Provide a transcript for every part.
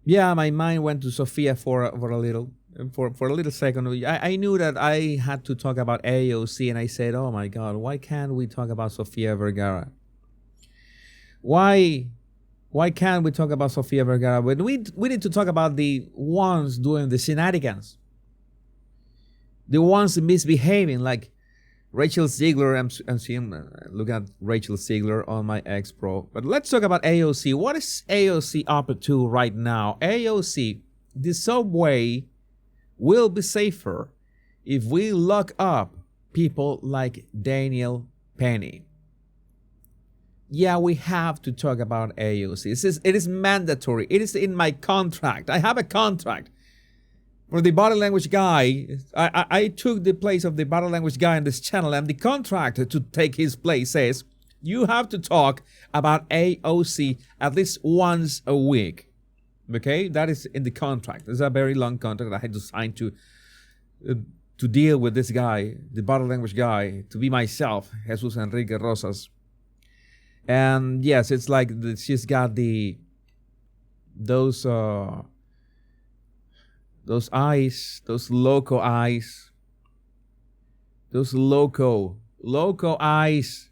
Yeah, my mind went to Sofia for a little second. I knew that I had to talk about AOC, and I said, "Oh my God, why can't we talk about Sofia Vergara? Why why can't we talk about Sofia Vergara? When we need to talk about the ones doing the shenanigans, the ones misbehaving, like Rachel Ziegler. I'm seeing, looking at Rachel Ziegler on my X Pro. But let's talk about AOC. What is AOC up to right now? AOC, the subway will be safer if we lock up people like Daniel Penny. Yeah, we have to talk about AOC. It is mandatory. It is in my contract. I have a contract. For the body language guy, I took the place of the body language guy on this channel, and the contract to take his place says you have to talk about AOC at least once a week. Okay, that is in the contract. It's a very long contract I had to sign to deal with this guy, the body language guy, to be myself, Jesus Enrique Rosas. And yes, it's like she's got those eyes, those loco eyes, those loco eyes.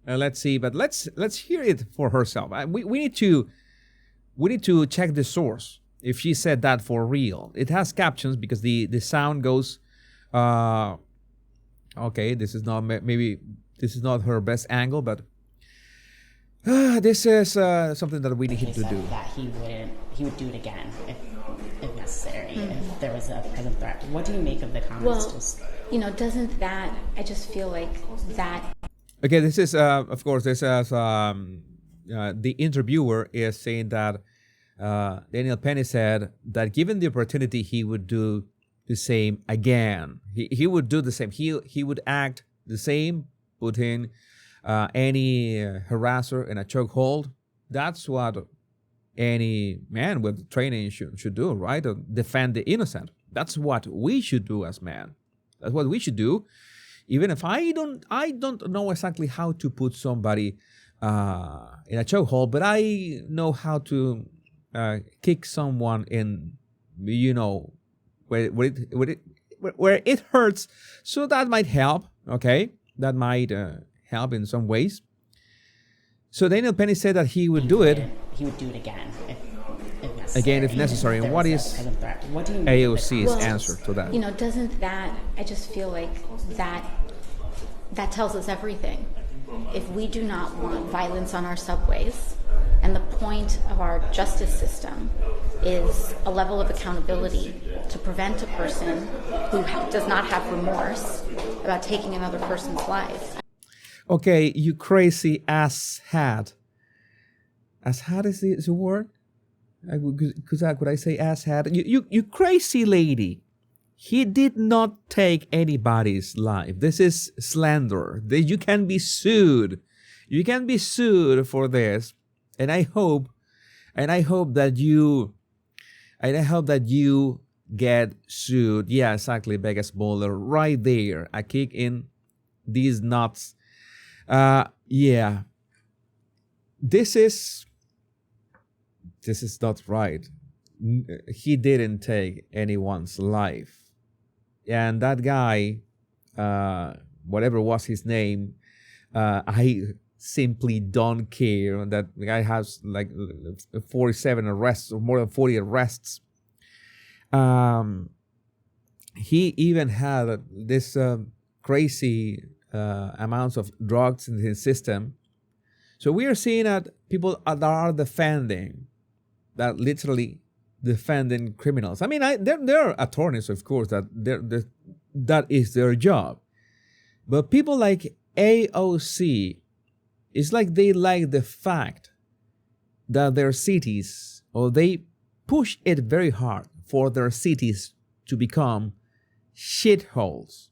Let's see, but let's hear it for herself. We need to check the source if she said that for real. It has captions because the sound goes. Okay, this is not her best angle, but this is something that we need to do. That he would do it again if necessary, if there was a present threat. What do you make of the comments? Well, doesn't that, I just feel like that. Okay, this is, of course, this is, the interviewer is saying that Daniel Penny said that given the opportunity, he would do the same again. He would do the same. He would act the same, put in any harasser in a chokehold. That's what any man with training should do, right? Defend the innocent. That's what we should do as men. That's what we should do. Even if I don't know exactly how to put somebody in a chokehold, but I know how to kick someone in, where it hurts. So that might help. Okay, that might help in some ways. So Daniel Penny said that he would do it. He would do it again if necessary. And what is AOC's answer to that? Doesn't that, I just feel like that tells us everything. If we do not want violence on our subways, and the point of our justice system is a level of accountability to prevent a person who does not have remorse about taking another person's life. Okay, you crazy asshat. Asshat is the word? Could I say asshat? You crazy lady. He did not take anybody's life. This is slander. You can be sued. You can be sued for this. And I hope that you get sued. Yeah, exactly, Vegas Bowler. Right there. A kick in these nuts. Yeah. This is not right. He didn't take anyone's life. And that guy, whatever was his name, I simply don't care. That the guy has like 47 arrests, or more than 40 arrests. He even had this crazy amounts of drugs in his system. So we are seeing that people that are defending, that literally defending criminals. I mean, there are attorneys, of course, that is their job. But people like AOC, it's like they like the fact that their cities, or they push it very hard for their cities to become shitholes.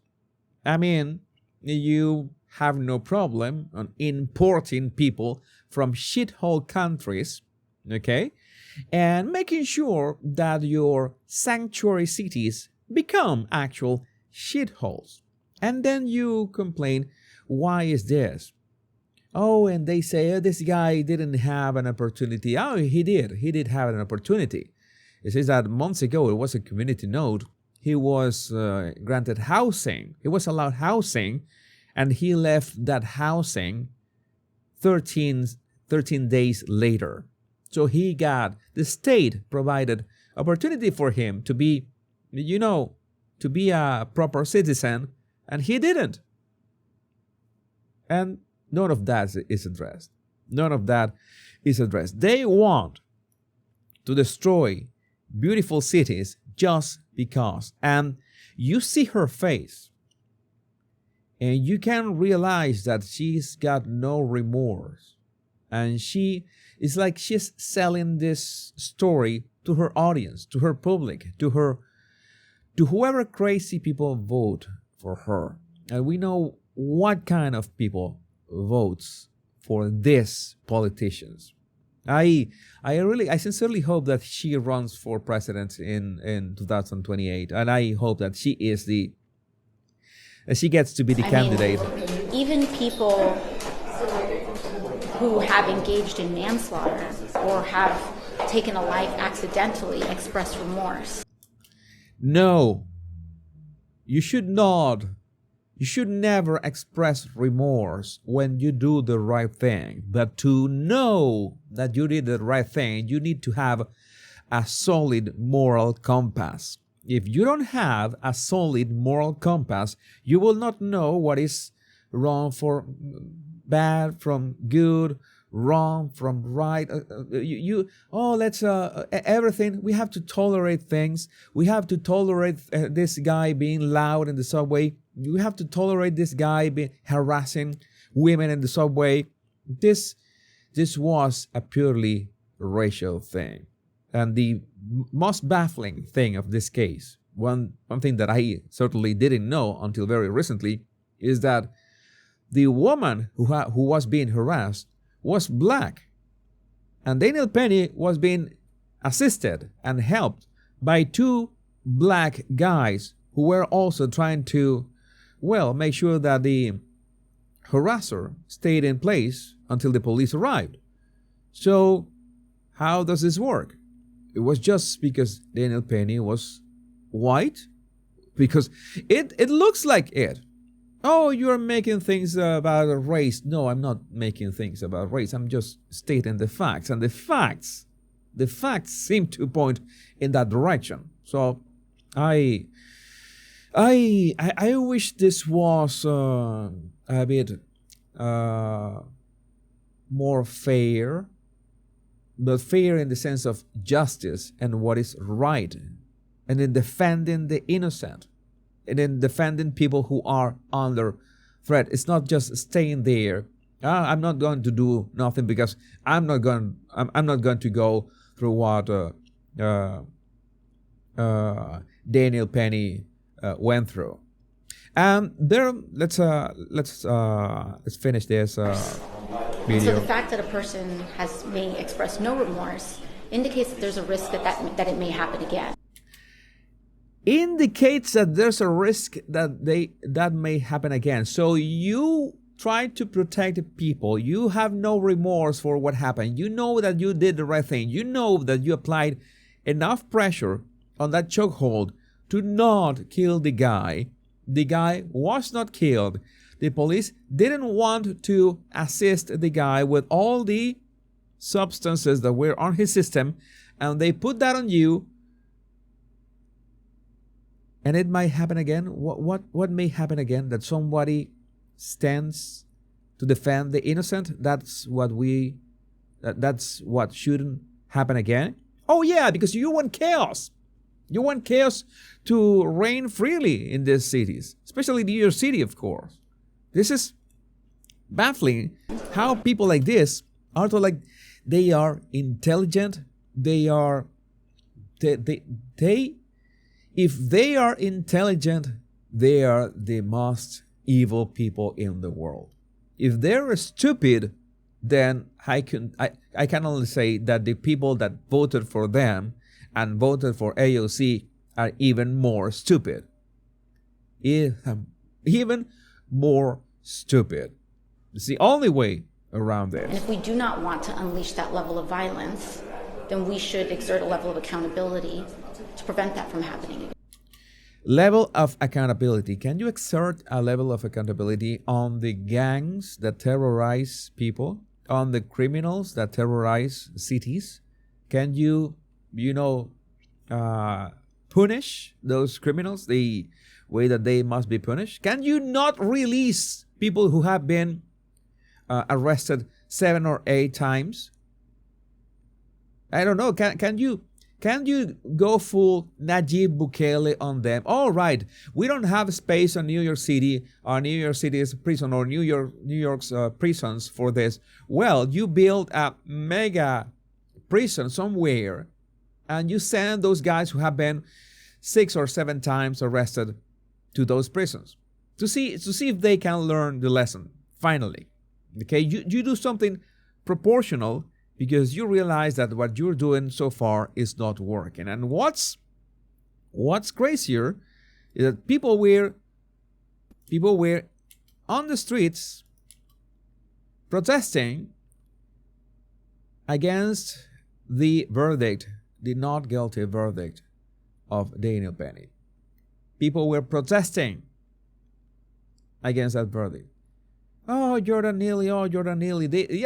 I mean, you have no problem on importing people from shithole countries, okay? And making sure that your sanctuary cities become actual shitholes. And then you complain, why is this? Oh, and they say, this guy didn't have an opportunity. Oh, he did. He did have an opportunity. It says that months ago, it was a community note. He was granted housing. He was allowed housing, and he left that housing 13 days later. So the state provided opportunity for him to be, to be a proper citizen, and he didn't. And none of that is addressed. None of that is addressed. They want to destroy beautiful cities just because. And you see her face, and you can realize that she's got no remorse. And it's like she's selling this story to her audience, to her public, to whoever crazy people vote for her. And we know what kind of people votes for these politicians. I sincerely hope that she runs for president in 2028, and I hope that she gets to be the candidate. Even people who have engaged in manslaughter or have taken a life accidentally express remorse. No, you should not. You should never express remorse when you do the right thing. But to know that you did the right thing, you need to have a solid moral compass. If you don't have a solid moral compass, you will not know what is wrong for bad from good, wrong from right. Everything. We have to tolerate things. We have to tolerate this guy being loud in the subway. We have to tolerate this guy harassing women in the subway. This was a purely racial thing. And the most baffling thing of this case, one thing that I certainly didn't know until very recently, is that the woman who was being harassed was black. And Daniel Penny was being assisted and helped by two black guys who were also trying to make sure that the harasser stayed in place until the police arrived. So how does this work? It was just because Daniel Penny was white? Because it looks like it. Oh, you're making things about race. No, I'm not making things about race. I'm just stating the facts. And the facts seem to point in that direction. So I wish this was a bit more fair, but fair in the sense of justice and what is right, and in defending the innocent, and in defending people who are under threat. It's not just staying there. I'm not going to do nothing because I'm not going to go through what Daniel Penny went through. Let's finish this video. So the fact that a person may express no remorse indicates that there's a risk that it may happen again. Indicates that there's a risk that may happen again. So you try to protect people. You have no remorse for what happened. You know that you did the right thing. You know that you applied enough pressure on that chokehold to not kill the guy. The guy was not killed. The police didn't want to assist the guy with all the substances that were on his system, and they put that on you. And it might happen again. What may happen again? That somebody stands to defend the innocent? That's what shouldn't happen again. Oh yeah, because you want chaos. You want chaos to reign freely in these cities, especially New York City, of course. This is baffling how people like this are they are intelligent. If they are intelligent, they are the most evil people in the world. If they're stupid, then I can only say that the people that voted for them and voted for AOC are even more stupid. Even more stupid. It's the only way around this. And if we do not want to unleash that level of violence, then we should exert a level of accountability to prevent that from happening. Level of accountability. Can you exert a level of accountability on the gangs that terrorize people, on the criminals that terrorize cities? Can you, punish those criminals the way that they must be punished? Can you not release people who have been arrested 7 or 8 times? I don't know. Can you go full Najib Bukele on them? All right, we don't have space on New York City, or New York City's prison, or New York's prisons for this. Well, you build a mega prison somewhere, and you send those guys who have been 6 or 7 times arrested to those prisons to see if they can learn the lesson finally. Okay, you do something proportional, because you realize that what you're doing so far is not working. And what's crazier is that people were on the streets protesting against the verdict, the not guilty verdict of Daniel Penny. People were protesting against that verdict. Oh, Jordan Neely, These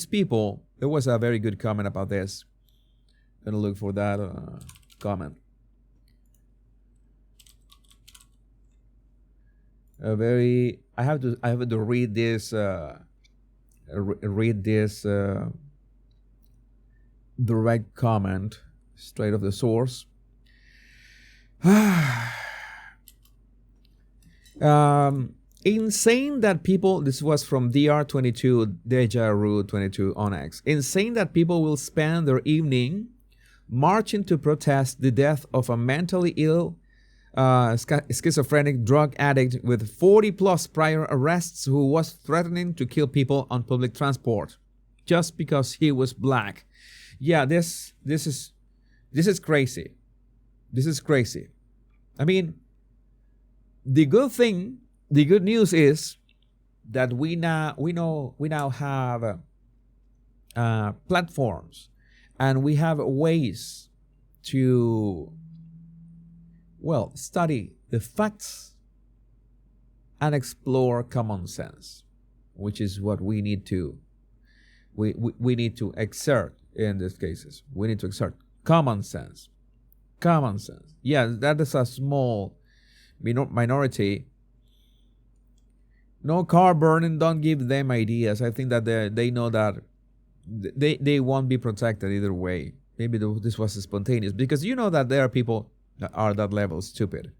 people, there was a very good comment about this. I'm gonna look for that comment. I have to read this, direct comment straight off the source. Insane that people, this was from DR22, Deja Ru 22 on X. Insane that people will spend their evening marching to protest the death of a mentally ill, schizophrenic drug addict with 40 plus prior arrests who was threatening to kill people on public transport just because he was black. Yeah, this is crazy. This is crazy. I mean, the good news is that we now have platforms, and we have ways to study the facts and explore common sense, which is what we need to exert in these cases. We need to exert common sense. Yeah, that is a small minority. No car burning, don't give them ideas. I think that they know that they won't be protected either way. Maybe this was spontaneous, because you know that there are people that are that level stupid.